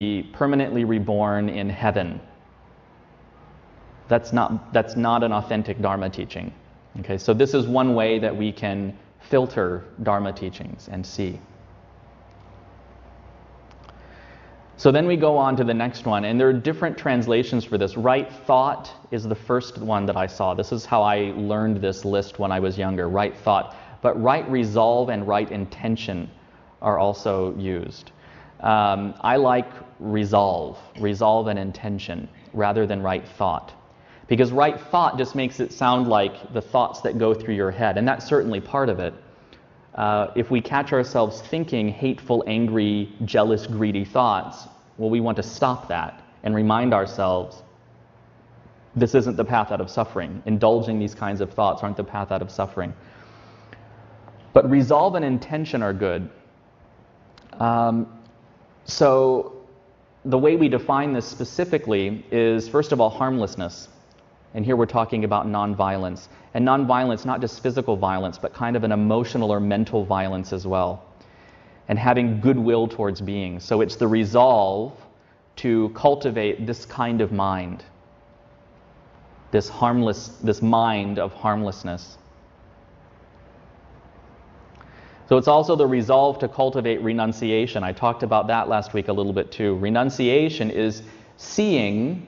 be permanently reborn in heaven. That's not an authentic Dharma teaching. Okay, so this is one way that we can filter Dharma teachings and see. So then we go on to the next one, and there are different translations for this. Right thought is the first one that I saw. This is how I learned this list when I was younger, right thought. But right resolve and right intention are also used. I like resolve and intention, rather than right thought. Because right thought just makes it sound like the thoughts that go through your head, and that's certainly part of it. If we catch ourselves thinking hateful, angry, jealous, greedy thoughts, well, we want to stop that and remind ourselves this isn't the path out of suffering. Indulging these kinds of thoughts aren't the path out of suffering. But resolve and intention are good. So the way we define this specifically is, first of all, harmlessness. And here we're talking about nonviolence. And nonviolence, not just physical violence, but kind of an emotional or mental violence as well. And having goodwill towards beings. So it's the resolve to cultivate this kind of mind. This mind of harmlessness. So it's also the resolve to cultivate renunciation. I talked about that last week a little bit too. Renunciation is seeing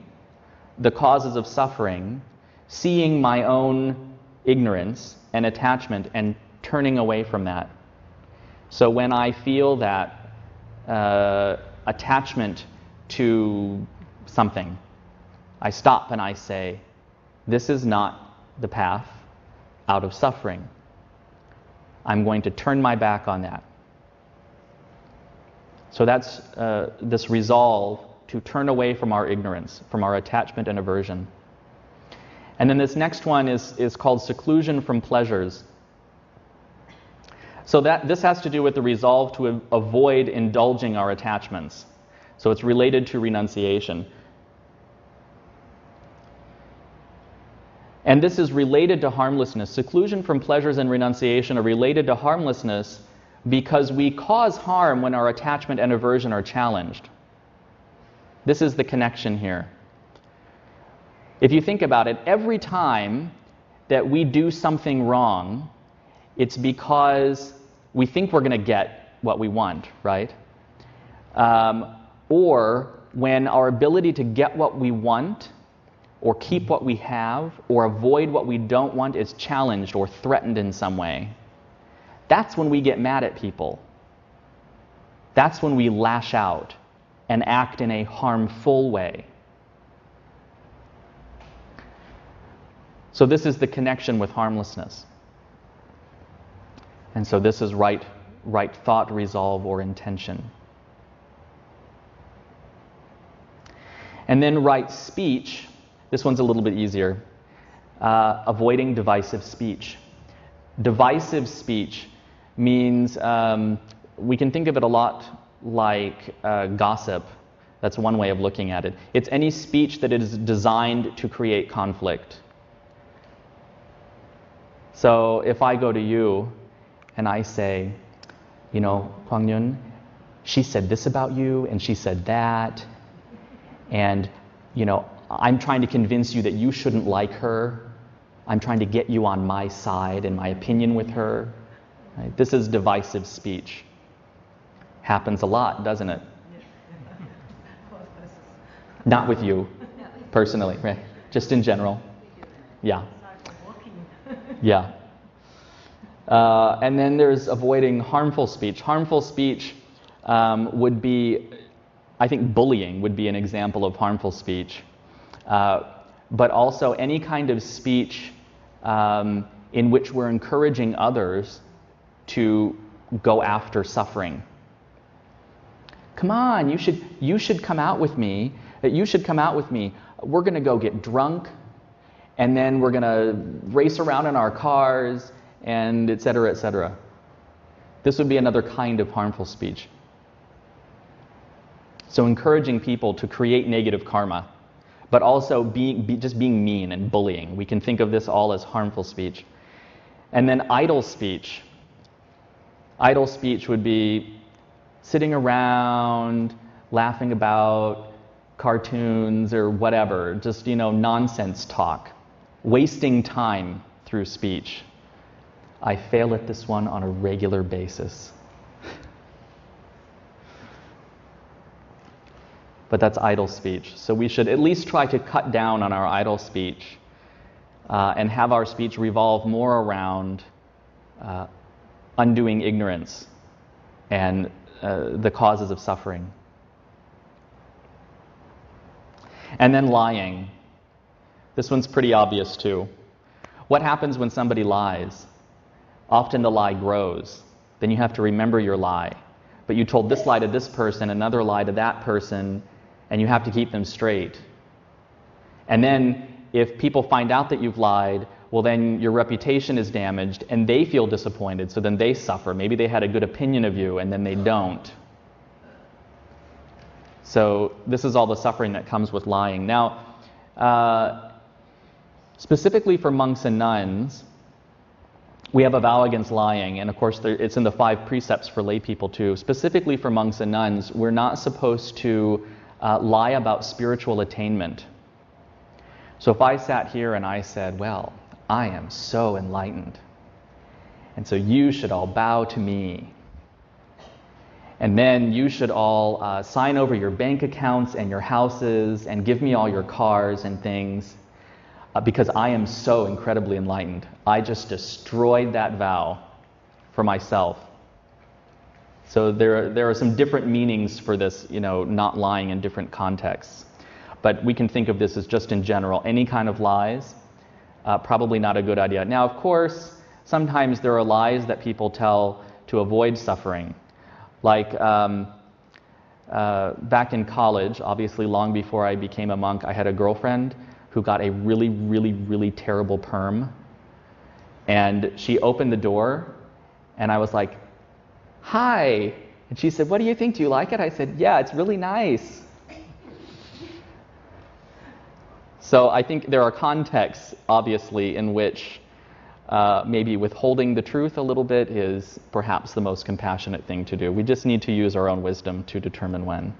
the causes of suffering, seeing my own ignorance and attachment, and turning away from that. So when I feel that attachment to something, I stop and I say, this is not the path out of suffering. I'm going to turn my back on that. So that's this resolve to turn away from our ignorance, from our attachment and aversion. And then this next one is called seclusion from pleasures. So this has to do with the resolve to avoid indulging our attachments. So it's related to renunciation. And this is related to harmlessness. Seclusion from pleasures and renunciation are related to harmlessness because we cause harm when our attachment and aversion are challenged. This is the connection here. If you think about it, every time that we do something wrong, it's because we think we're going to get what we want, right? Or when our ability to get what we want, or keep what we have, or avoid what we don't want is challenged or threatened in some way. That's when we get mad at people. That's when we lash out and act in a harmful way. So this is the connection with harmlessness. And so this is right thought, resolve, or intention. And then right speech. This one's a little bit easier. Avoiding divisive speech. Divisive speech means, we can think of it a lot like gossip. That's one way of looking at it. It's any speech that is designed to create conflict. So if I go to you and I say, you know, Kwang Yun, she said this about you and she said that, and, you know, I'm trying to convince you that you shouldn't like her. I'm trying to get you on my side and my opinion with her. Right? This is divisive speech. Happens a lot, doesn't it? Not with you, personally, right? Just in general. Yeah. Yeah. And then there's avoiding harmful speech. Harmful speech would be, I think bullying would be an example of harmful speech. But also any kind of speech in which we're encouraging others to go after suffering. Come on, you should come out with me. You should come out with me. We're going to go get drunk, and then we're going to race around in our cars, and et cetera, et cetera. This would be another kind of harmful speech. So encouraging people to create negative karma, but also just being mean and bullying. We can think of this all as harmful speech. And then idle speech. Idle speech would be sitting around, laughing about cartoons or whatever, just, nonsense talk, wasting time through speech. I fail at this one on a regular basis. But that's idle speech. So we should at least try to cut down on our idle speech and have our speech revolve more around undoing ignorance and the causes of suffering. And then lying. This one's pretty obvious too. What happens when somebody lies? Often the lie grows. Then you have to remember your lie. But you told this lie to this person, another lie to that person, and you have to keep them straight. And then if people find out that you've lied, well, then your reputation is damaged and they feel disappointed, so then they suffer. Maybe they had a good opinion of you and then they don't. So this is all the suffering that comes with lying. Now, specifically for monks and nuns, we have a vow against lying, and of course it's in the 5 precepts for lay people too. Specifically for monks and nuns, we're not supposed to lie about spiritual attainment. So if I sat here and I said, well, I am so enlightened, and so you should all bow to me, and then you should all sign over your bank accounts and your houses and give me all your cars and things, because I am so incredibly enlightened. I just destroyed that vow for myself. So there are some different meanings for this, not lying in different contexts. But we can think of this as just in general. Any kind of lies, probably not a good idea. Now, of course, sometimes there are lies that people tell to avoid suffering. Like back in college, obviously long before I became a monk, I had a girlfriend who got a really, really, really terrible perm. And she opened the door, and I was like, hi. And she said, what do you think? Do you like it? I said, yeah, it's really nice. So I think there are contexts, obviously, in which maybe withholding the truth a little bit is perhaps the most compassionate thing to do. We just need to use our own wisdom to determine when.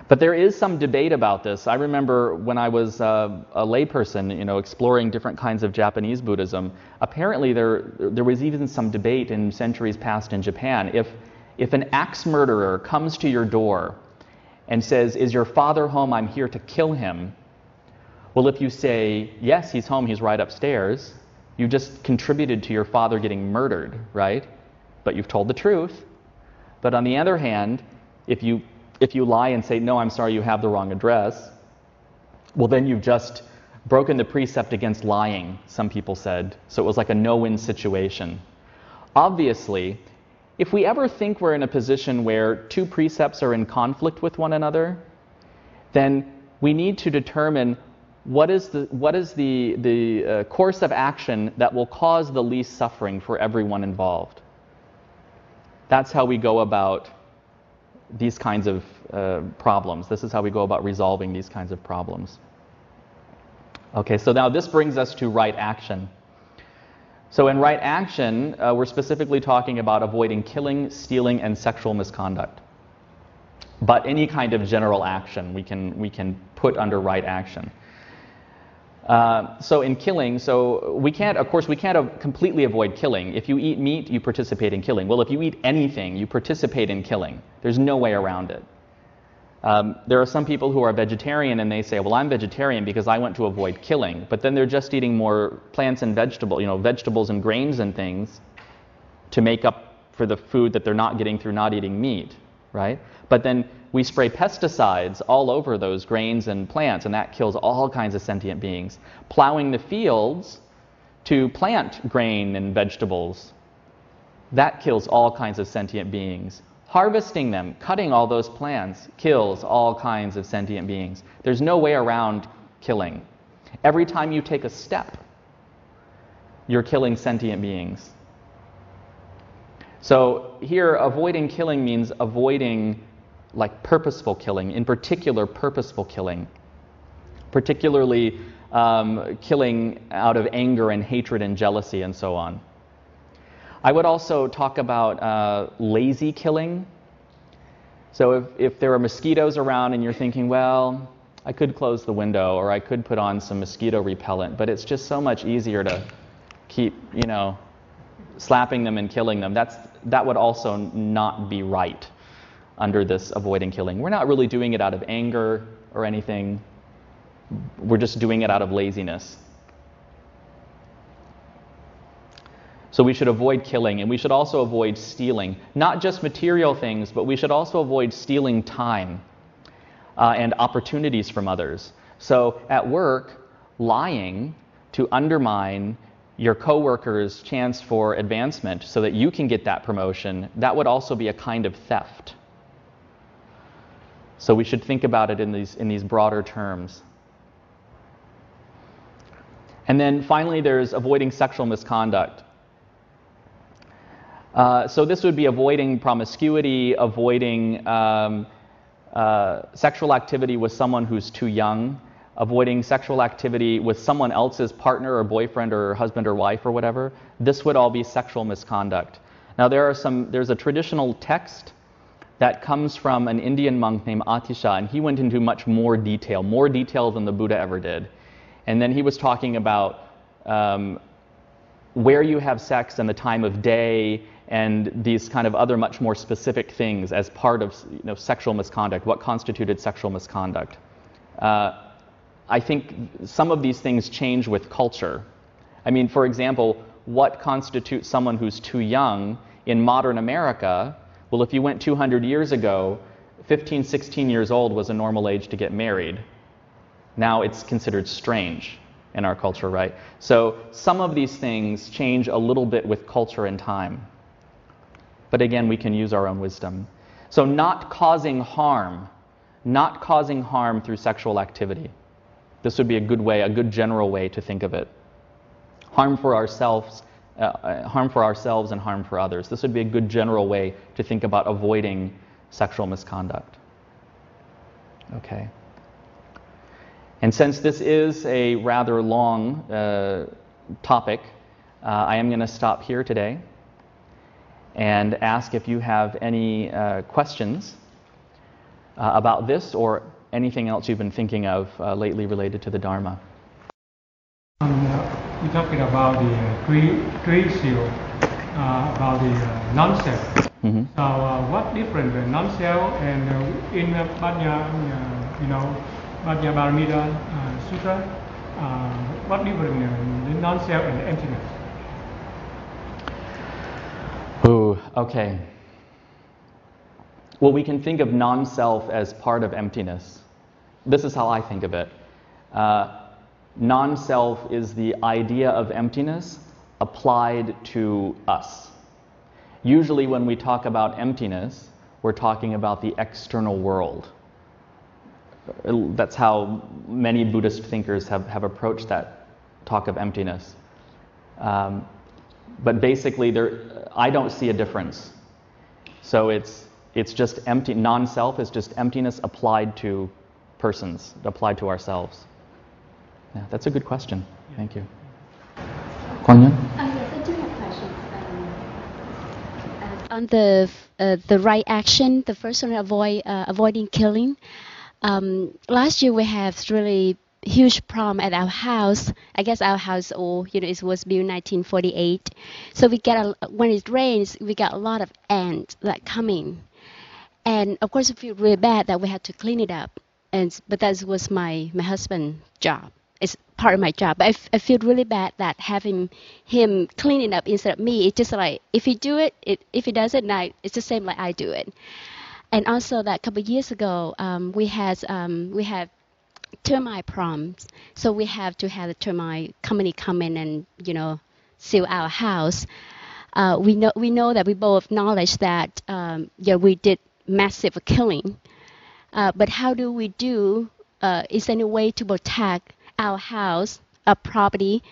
But there is some debate about this. I remember when I was a layperson, exploring different kinds of Japanese Buddhism, apparently there was even some debate in centuries past in Japan. If an axe murderer comes to your door and says, is your father home? I'm here to kill him. Well, if you say, yes, he's home, he's right upstairs, you just contributed to your father getting murdered, right? But you've told the truth. But on the other hand, if you lie and say, no, I'm sorry, you have the wrong address, well, then you've just broken the precept against lying, some people said. So it was like a no-win situation. Obviously, if we ever think we're in a position where 2 precepts are in conflict with one another, then we need to determine what is the course of action that will cause the least suffering for everyone involved. That's how we go about these kinds of problems. This is how we go about resolving these kinds of problems. Okay, so now this brings us to right action. So in right action, we're specifically talking about avoiding killing, stealing, and sexual misconduct. But any kind of general action we can put under right action. So in killing, we can't completely avoid killing. If you eat meat, you participate in killing. Well, if you eat anything, you participate in killing. There's no way around it. There are some people who are vegetarian and they say, well, I'm vegetarian because I want to avoid killing. But then they're just eating more plants and vegetables and grains and things to make up for the food that they're not getting through not eating meat, right? But then we spray pesticides all over those grains and plants, and that kills all kinds of sentient beings. Plowing the fields to plant grain and vegetables, that kills all kinds of sentient beings. Harvesting them, cutting all those plants, kills all kinds of sentient beings. There's no way around killing. Every time you take a step, you're killing sentient beings. So here, avoiding killing means avoiding purposeful killing, in particular purposeful killing, particularly killing out of anger and hatred and jealousy and so on. I would also talk about lazy killing. So if there are mosquitoes around and you're thinking, well, I could close the window or I could put on some mosquito repellent, but it's just so much easier to keep, slapping them and killing them. That would also not be right under this avoiding killing. We're not really doing it out of anger or anything. We're just doing it out of laziness. So we should avoid killing, and we should also avoid stealing. Not just material things, but we should also avoid stealing time and opportunities from others. So at work, lying to undermine your coworker's chance for advancement so that you can get that promotion, that would also be a kind of theft. So we should think about it in these broader terms. And then finally, there's avoiding sexual misconduct. So this would be avoiding promiscuity, avoiding sexual activity with someone who's too young, avoiding sexual activity with someone else's partner or boyfriend or husband or wife or whatever. This would all be sexual misconduct. Now there's a traditional text that comes from an Indian monk named Atisha, and he went into much more detail than the Buddha ever did. And then he was talking about where you have sex and the time of day and these kind of other much more specific things as part of sexual misconduct, what constituted sexual misconduct. I think some of these things change with culture. I mean, for example, what constitutes someone who's too young in modern America? Well, if you went 200 years ago, 15, 16 years old was a normal age to get married. Now it's considered strange in our culture, right? So some of these things change a little bit with culture and time. But again, we can use our own wisdom. So not causing harm through sexual activity. This would be a good general way to think of it. Harm for ourselves and harm for others. This would be a good general way to think about avoiding sexual misconduct. Okay. And since this is a rather long topic, I am going to stop here today and ask if you have any questions about this or anything else you've been thinking of lately related to the Dharma. We're talking about the three seal, about the non-self. Mm-hmm. So what difference the non-self and in Bhajnaparamita Sutra, what difference the non-self and the emptiness? Ooh, okay. Well, we can think of non-self as part of emptiness. This is how I think of it. Non-self is the idea of emptiness applied to us. Usually when we talk about emptiness, we're talking about the external world. That's how many Buddhist thinkers have approached that talk of emptiness. But basically, I don't see a difference. So it's just empty. Non-self is just emptiness applied to persons, applied to ourselves. Yeah, that's a good question. Thank you. Kwon-Yun? Yes, I do have questions. On the right action, the first one, avoiding killing. Last year we have really huge problem at our house. I guess our house, it was built in 1948. So we get when it rains, we got a lot of ants that coming, and of course we feel really bad that we had to clean it up. But that was my husband's job. It's part of my job. But I feel really bad that having him clean it up instead of me. It's just like if he do it, if he does it, it's the same like I do it. And also that a couple of years ago, we had termite problems, so we have to have the termite company come in and seal our house. We know that we both acknowledge that we did massive killing, but how do we do? Is there any way to protect our house, our property,